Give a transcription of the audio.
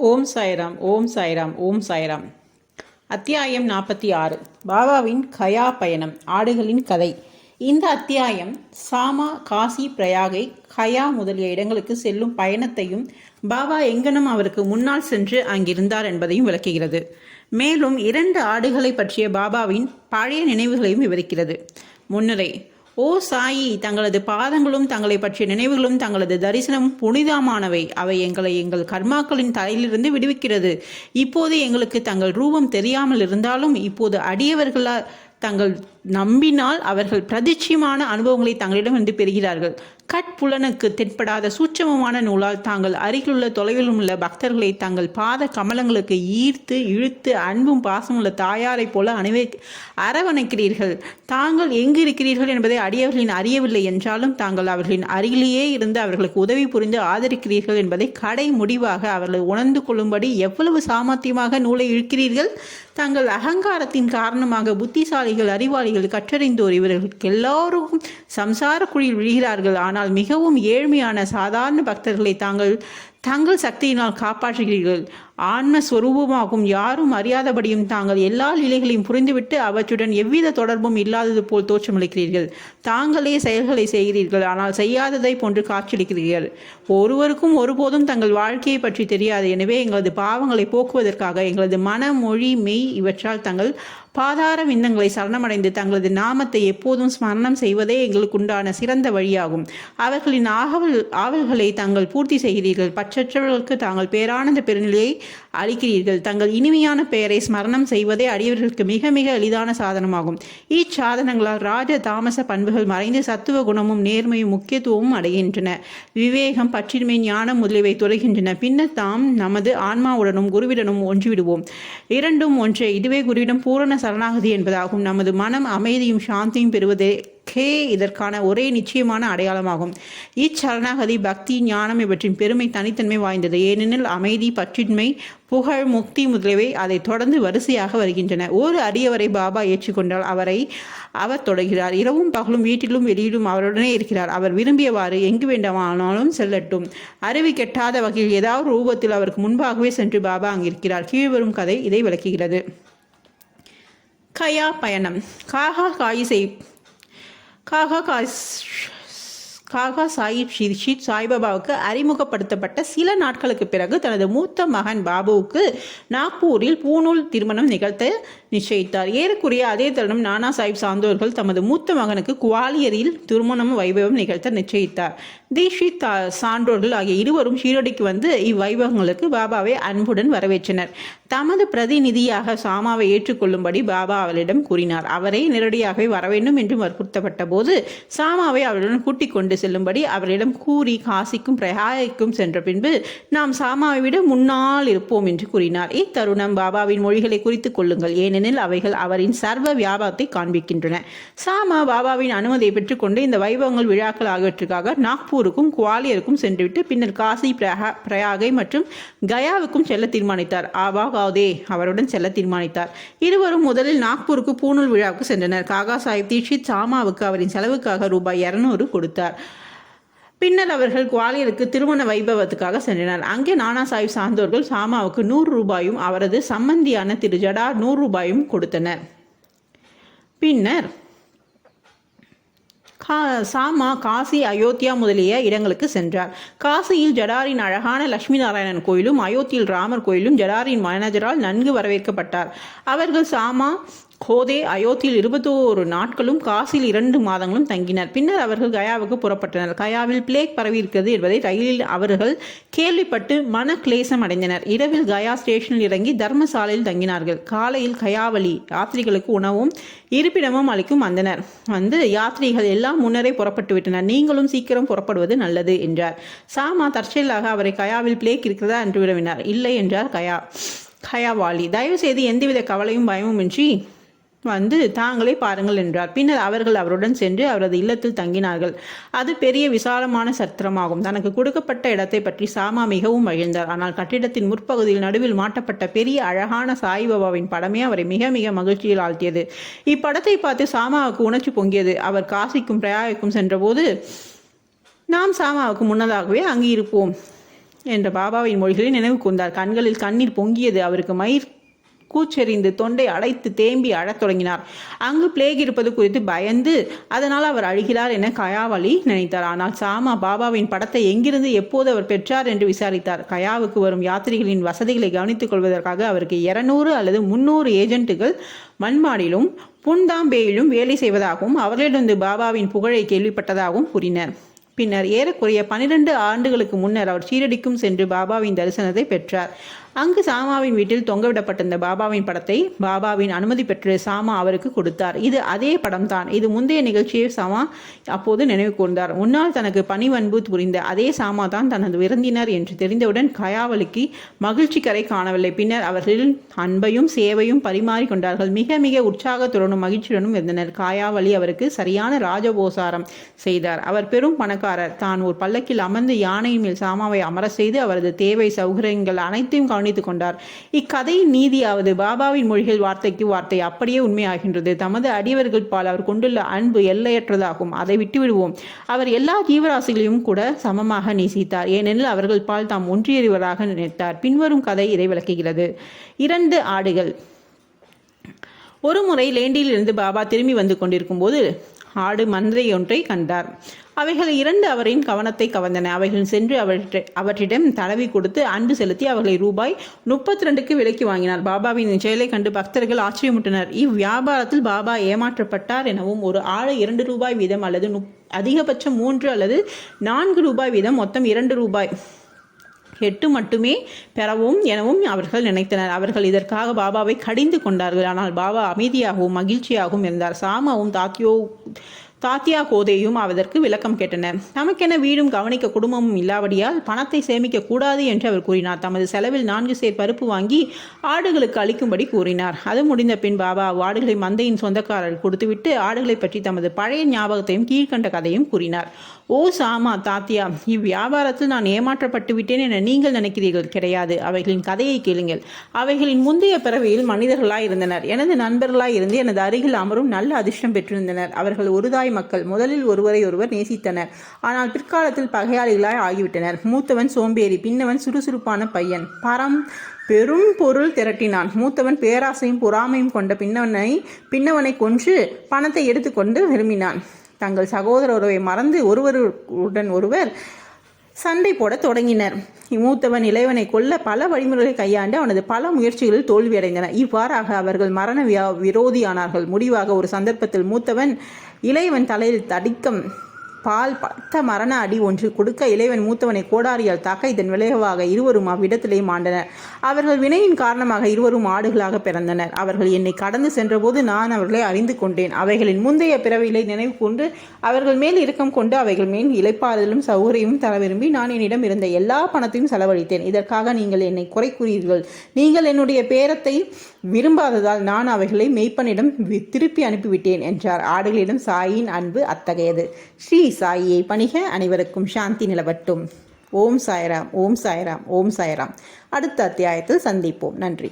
ஓம் சாய்ராம் ஓம் சாய்ராம் ஓம் சாய்ராம். அத்தியாயம் 46. பாபாவின் கயா பயணம், ஆடுகளின் கதை. இந்த அத்தியாயம் சாமா, காசி, பிரயாகை, கயா முதலிய இடங்களுக்கு செல்லும் பயணத்தையும் பாபா எங்கனம் அவருக்கு முன்னால் சென்று அங்கிருந்தார் என்பதையும் விளக்குகிறது. மேலும் 2 ஆடுகளை பற்றிய பாபாவின் பழைய நினைவுகளையும் விவரிக்கிறது. முன்னுரை. ஓ சாயி, தங்களது பாதங்களும் தங்களை பற்றிய நினைவுகளும் தங்களது தரிசனமும் புனிதமானவை. அவை எங்களை எங்கள் கர்மாக்களின் தலையிலிருந்து விடுவிக்கிறது. இப்போது எங்களுக்கு தங்கள் ரூபம் தெரியாமல் இருந்தாலும் இப்போது அடியவர்களால் தங்கள் நம்பினால் அவர்கள் பிரதிட்சியமான அனுபவங்களை தங்களிடமிருந்து பெறுகிறார்கள். கட்புலனுக்கு தென்படாத சூட்சமமான நூலால் தாங்கள் அருகிலுள்ள தொலைவிலும் உள்ள பக்தர்களை தங்கள் பாத கமலங்களுக்கு ஈர்த்து இழுத்து அன்பும் பாசமுள்ள தாயாரைப் போல அரவணைக்கிறீர்கள். தாங்கள் எங்கு இருக்கிறீர்கள் என்பதை அடியவர்களின் அறியவில்லை என்றாலும் தாங்கள் அவர்களின் அருகிலேயே இருந்து அவர்களுக்கு உதவி புரிந்து ஆதரிக்கிறீர்கள் என்பதை கடை முடிவாக அவர்களை உணர்ந்து கொள்ளும்படி எவ்வளவு சாமர்த்தியமாக நூலை இழுக்கிறீர்கள். தங்கள் அகங்காரத்தின் காரணமாக புத்திசாலிகள், அறிவாளிகள், கற்றறிந்தோர் இவர்களுக்கு எல்லோருக்கும் சம்சார குழியில் விழுகிறார்கள். ஆனால் மிகவும் ஏழ்மையான சாதாரண பக்தர்களை தங்கள் சக்தியினால் காப்பாற்றுகிறீர்கள். ஆன்மஸ்வரூபமாகும் யாரும் அறியாதபடியும் தாங்கள் எல்லா நிலைகளையும் புரிந்துவிட்டு அவற்றுடன் எவ்வித தொடர்பும் இல்லாதது போல் தோற்றமளிக்கிறீர்கள். தாங்களே செயல்களை செய்கிறீர்கள், ஆனால் செய்யாததை போன்று காட்சியளிக்கிறீர்கள். ஒருவருக்கும் ஒருபோதும் தங்கள் வாழ்க்கையை பற்றி தெரியாது. எனவே எங்களது பாவங்களை போக்குவதற்காக எங்களது மன, மொழி, மெய் இவற்றால் தங்கள் பாதார விந்தங்களை சரணமடைந்து தங்களது நாமத்தை எப்போதும் ஸ்மரணம் செய்வதே எங்களுக்கு உண்டான சிறந்த வழியாகும். அவர்களின் ஆவல்களை தாங்கள் பூர்த்தி செய்கிறீர்கள். பற்றற்றவர்களுக்கு தாங்கள் பேரானந்த பெருநிலையை அளிக்கிறீர்கள். தங்கள் இனிமையான பெயரை ஸ்மரணம் செய்வதே அடியவர்களுக்கு மிக மிக எளிதான சாதனமாகும். இச்சாதனங்களால் ராஜ தாமச பண்புகள் மறைந்து சத்துவ குணமும் நேர்மையும் முக்கியத்துவமும் அடைகின்றன. விவேகம், பற்றின்மை, ஞானம் முதலியவை துறைகின்றன. பின்னர் தாம் நமது ஆன்மாவுடனும் குருவிடனும் ஒன்றிவிடுவோம். இரண்டும் ஒன்றே. இதுவே குருவிடம் பூரண சரணாகதி என்பதாகும். நமது மனம் அமைதியும் சாந்தியும் பெறுவதே இதற்கான ஒரே நிச்சயமான அடையாளமாகும். இச்சரணாகதி, பக்தி, ஞானம் இவற்றின் பெருமை தனித்தன்மை வாய்ந்தது. ஏனெனில் அமைதி, பற்றின்மை, புகழ், முக்தி முதலியவை அதை தொடர்ந்து வரிசையாக வருகின்றன. ஒரு அடியவரை பாபா ஏற்றுக்கொண்டால் அவர் தொடர்கிறார். இரவும் பகலும் வீட்டிலும் வெளியிலும் அவருடனே இருக்கிறார். அவர் விரும்பியவாறு எங்கு வேண்டுமானாலும் செல்லட்டும். அறிவு கெட்டாத வகையில் ஏதாவது ரூபத்தில் அவருக்கு முன்பாகவே சென்று பாபா அங்கிருக்கிறார். கீழ்வரும் கதை இதை விளக்குகிறது. கயா பயணம். காகா சாஹிப் ஷீத் சாய்பாபாவுக்கு அறிமுகப்படுத்தப்பட்ட சில நாட்களுக்கு பிறகு தனது மூத்த மகன் பாபுவுக்கு நாக்பூரில் பூணூல் திருமணம் நிகழ்த்த நிச்சயித்தார். ஏறக்குறைய அதே தருணம் நானா சாஹிப் சாந்தோர்கள் தமது மூத்த மகனுக்கு குவாலியரில் திருமணம் வைபவம் நிகழ்த்த நிச்சயித்தார். தீஷித் சான்றோர்கள் ஆகிய இருவரும் ஷீரடிக்கு வந்து இவ்வைபவங்களுக்கு பாபாவை அன்புடன் வரவேற்றனர். தமது பிரதிநிதியாக சாமாவை ஏற்றுக்கொள்ளும்படி பாபா அவளிடம் கூறினார். அவரை நேரடியாகவே வரவேண்டும் என்று வற்புறுத்தப்பட்ட போது சாமாவை அவருடன் கூட்டிக் கொண்டு செல்லும்படி அவரிடம் கூறி காசிக்கும் பிரயாகைக்கும் சென்ற பின்பு நாம் சாமாவை விட முன்னால் இருப்போம் என்று கூறினார். இத்தருணம் பாபாவின் மொழிகளை குறித்துக் கொள்ளுங்கள், ஏனெனில் அவைகள் அவரின் சர்வ வியாபகத்தை காண்பிக்கின்றன. சாமா பாபாவின் அனுமதியை பெற்றுக்கொண்டு இந்த வைபவங்கள், விழாக்கள் ஆகியவற்றுக்காக நாக்பூருக்கும் குவாலியருக்கும் சென்றுவிட்டு பின்னர் காசி, பிரயாகை மற்றும் கயாவுக்கும் செல்ல தீர்மானித்தார். ஆபாகாதே அவருடன் செல்ல தீர்மானித்தார். இருவரும் முதலில் நாக்பூருக்கு பூணூல் விழாவுக்கு சென்றனர். காகா சாஹிப் தீட்சித் சாமாவுக்கு அவரின் செலவுக்காக ரூபாய் 200 கொடுத்தார். பின்னர் அவர்கள் குவாலியருக்கு திருமண வைபவத்துக்காக சென்றனர். அங்கே நானா சாஹிப் சாந்தோர்கள் சாமாவுக்கு 100 ரூபாயும் அவரது சம்பந்தியான திரு ஜடார் 100 ரூபாயும் கொடுத்தனர். பின்னர் சாமா காசி, அயோத்தியா முதலிய இடங்களுக்கு சென்றார். காசியில் ஜடாரின் அழகான லட்சுமி நாராயணன் கோயிலும் அயோத்தியில் ராமர் கோயிலும் ஜடாரின் மேனேஜரால் நன்கு வரவேற்கப்பட்டார். அவர்கள் சாமா, கோதே, அயோத்தியில் 21 நாட்களும் காசியில் 2 மாதங்களும் தங்கினர். பின்னர் அவர்கள் கயாவுக்கு புறப்பட்டனர். கயாவில் பிளேக் பரவி இருக்கிறது என்பதை ரயிலில் அவர்கள் கேள்விப்பட்டு மன கிளேசம் அடைந்தனர். இரவில் கயா ஸ்டேஷனில் இறங்கி தர்மசாலையில் தங்கினார்கள். காலையில் கயாவளி யாத்திரிகளுக்கு உணவும் இருப்பிடமும் அளிக்கும் வந்தனர். யாத்திரிகள் எல்லாம் முன்னரே புறப்பட்டு விட்டனர். நீங்களும் சீக்கிரம் புறப்படுவது நல்லது என்றார். சாமா தற்செயலாக அவரை கயாவில் பிளேக் இருக்கிறதா என்று வினவினார். இல்லை என்றார் கயாவாளி. தயவு செய்து எந்தவித கவலையும் பயமும் இன்றி தாங்களே பாருங்கள் என்றார். பின்னர் அவர்கள் அவருடன் சென்று அவரது இல்லத்தில் தங்கினார்கள். அது பெரிய விசாலமான சத்திரமாகும். தனக்கு கொடுக்கப்பட்ட இடத்தை பற்றி சாமா மிகவும் மகிழ்ந்தார். ஆனால் கட்டிடத்தின் முற்பகுதியில் நடுவில் மாட்டப்பட்ட பெரிய அழகான சாய்பாபாவின் படமே அவரை மிக மிக மகிழ்ச்சியில் ஆழ்த்தியது. இப்படத்தை பார்த்து சாமாவுக்கு உணர்ச்சி பொங்கியது. அவர் காசிக்கும் பிரயாகைக்கும் சென்றபோது நாம் சாமாவுக்கு முன்னதாகவே அங்கு இருப்போம் என்ற பாபாவின் மொழிகளை நினைவு கூர்ந்தார். கண்களில் கண்ணீர் பொங்கியது. அவருக்கு மயிர் கூச்செறிந்து தொண்டை அடைத்து தேம்பி அழத் தொடங்கினார். அங்கு பிளேக் இருப்பது குறித்து பயந்து அதனால் அவர் அழுகிறார் என கயாவலி நினைத்தார். ஆனால் சாமா பாபாவின் படத்தை எங்கிருந்து எப்போது அவர் பெற்றார் என்று விசாரித்தார். கயாவுக்கு வரும் யாத்திரிகளின் வசதிகளை கவனித்துக் கொள்வதற்காக அவருக்கு 200 அல்லது 300 ஏஜென்ட்டுகள் மன்மாடிலும் புன்தாம்பேயிலும் வேலை செய்வதாகவும் அவர்களிடம் பாபாவின் புகழை கேள்விப்பட்டதாகவும் கூறினர். பின்னர் ஏறக்குறைய 12 ஆண்டுகளுக்கு முன்னர் அவர் ஷீரடிக்கும் சென்று பாபாவின் தரிசனத்தை பெற்றார். அங்கு சாமாவின் வீட்டில் தொங்கவிடப்பட்டிருந்த பாபாவின் படத்தை பாபாவின் அனுமதி பெற்று சாமா அவருக்கு கொடுத்தார். இது அதே படம்தான். இது முந்தைய நிகழ்ச்சியை சாமா அப்போது நினைவு கூர்ந்தார். முன்னால் தனக்கு பணிவன்பு புரிந்த அதே சாமா தான் தனது விருந்தினர் என்று தெரிந்தவுடன் கயாவலிக்கு மகிழ்ச்சி கரை காணவில்லை. பின்னர் அவர்கள் அன்பையும் சேவையும் பரிமாறி கொண்டார்கள். மிக மிக உற்சாகத்துடனும் மகிழ்ச்சியுடனும் இருந்தனர். கயாவலி அவருக்கு சரியான ராஜபோசாரம் செய்தார். அவர் பெரும் பணக்காரர். தான் ஒரு பல்லக்கில் அமர்ந்து யானையின் மேல் சாமாவை அமர செய்து அவரது தேவை சௌகரியங்கள் அனைத்தையும் கவனித்துக் கொண்டார். இக்கதையின் நீதியாவது பாபாவின் மொழிகள் வார்த்தைக்கு வார்த்தை அப்படியே உண்மையாகின்றது. தமது அடியவர்கள் பால் அவர் கொண்டுள்ள அன்பு எல்லையற்றதாகும். அதை விட்டுவிடுவோம். அவர் எல்லா ஜீவராசிகளையும் கூட சமமாக நேசித்தார். ஏனெனில் அவர்கள் பால் தாம் ஒன்றியறிவராக நினைத்தார். பின்வரும் கதை இதை விளக்குகிறது. 2 ஆடுகள். ஒரு முறை லேண்டியிலிருந்து பாபா திரும்பி வந்து கொண்டிருக்கும் போது ஆடு மந்தை ஒன்றை கண்டார். அவைகள் 2 அவரின் கவனத்தை கவர்ந்தன. அவைகள் சென்று அவற்றிடம் தடவி கொடுத்து அன்பு செலுத்தி அவர்களை ரூபாய் 32க்கு விலைக்கு வாங்கினார். பாபாவின் செயலை கண்டு பக்தர்கள் ஆச்சரியமுட்டனர். இவ்வியாபாரத்தில் பாபா ஏமாற்றப்பட்டார் எனவும் ஒரு ஆடு 2 ரூபாய் வீதம் அல்லது அதிகபட்சம் 3 அல்லது 4 ரூபாய் வீதம் மொத்தம் 2 ரூபாய் 8 மட்டுமே பெறவும் எனவும் அவர்கள் நினைத்தனர். அவர்கள் இதற்காக பாபாவை கடிந்து கொண்டார்கள். ஆனால் பாபா அமைதியாகவும் மகிழ்ச்சியாகவும் இருந்தார். சாமாவும் தாத்தியா கோதையும் அதற்கு விளக்கம் கேட்டனர். தமக்கென வீடும் கவனிக்க குடும்பமும் இல்லாவடியால் பணத்தை சேமிக்க கூடாது என்று அவர் கூறினார். தமது செலவில் 4 சேர் பருப்பு வாங்கி ஆடுகளுக்கு அளிக்கும்படி கூறினார். அது முடிந்த பின் பாபா ஆடுகளை மந்தையின் சொந்தக்காரர் கொடுத்துவிட்டு ஆடுகளை பற்றி தமது பழைய ஞாபகத்தையும் கீழ்கண்ட கதையும் கூறினார். ஓ சாமா, தாத்தியா, இவ்வியாபாரத்தில் நான் ஏமாற்றப்பட்டு விட்டேன் என நீங்கள் நினைக்கிறீர்கள். கிடையாது. அவைகளின் கதையை கேளுங்கள். அவைகளின் முந்தைய பிறவியில் மனிதர்களாய் இருந்தனர். எனது நண்பர்களாய் இருந்து எனது அருகில் அமரும் நல்ல அதிர்ஷ்டம் பெற்றிருந்தனர். அவர்கள் ஒரு தாய் மக்கள். முதலில் ஒருவரை ஒருவர் நேசித்தனர். ஆனால் பிற்காலத்தில் பகையாளிகளாய் ஆகிவிட்டனர். மூத்தவன் சோம்பேறி, பின்னவன் சுறுசுறுப்பான பையன். பெரும் பொருள் திரட்டினான். மூத்தவன் பேராசையும் பொறாமையும் கொண்ட பின்னவனை கொன்று பணத்தை எடுத்துக்கொண்டு விரும்பினான். தங்கள் சகோதர உறவை மறந்து ஒருவருடன் ஒருவர் சண்டை போட தொடங்கினர். மூத்தவன் இளையவனை கொல்ல பல வழிமுறைகளை கையாண்டு அவனது பல முயற்சிகளில் தோல்வியடைந்தன. இவ்வாறாக அவர்கள் மரண விரோதியானார்கள். முடிவாக ஒரு சந்தர்ப்பத்தில் மூத்தவன் இளையவன் தலையில் தடிக்கம் பால் பத்த மரண அடி ஒன்று கொடுக்க இளைவன் மூத்தவனை கோடாரியால் தாக்க இதன் விளைவாக இருவரும் அவ்விடத்திலே மாண்டனர். அவர்கள் வினையின் காரணமாக இருவரும் ஆடுகளாக பிறந்தனர். அவர்கள் என்னை கடந்து சென்றபோது நான் அவர்களை அறிந்து கொண்டேன். அவைகளின் முந்தைய பிறவிகளை நினைவு கொண்டு அவர்கள் மேல் இரக்கம் கொண்டு அவைகள் மேல் இளைப்பாறுதலும் சௌகரியமும் தர விரும்பி நான் என்னிடம் இருந்த எல்லா பணத்தையும் செலவழித்தேன். இதற்காக நீங்கள் என்னை குறை கூறீர்கள். நீங்கள் என்னுடைய பேரத்தை விரும்பாததால் நான் அவைகளை மெய்ப்பனிடம் திருப்பி அனுப்பிவிட்டேன் என்றார். ஆடுகளிடம் சாயின் அன்பு அத்தகையது. ஸ்ரீ சாயியை பணிக. அனைவருக்கும் சாந்தி நிலவட்டும். ஓம் சாய்ராம், ஓம் சாய்ராம், ஓம் சாய்ராம். அடுத்த அத்தியாயத்தில் சந்திப்போம். நன்றி.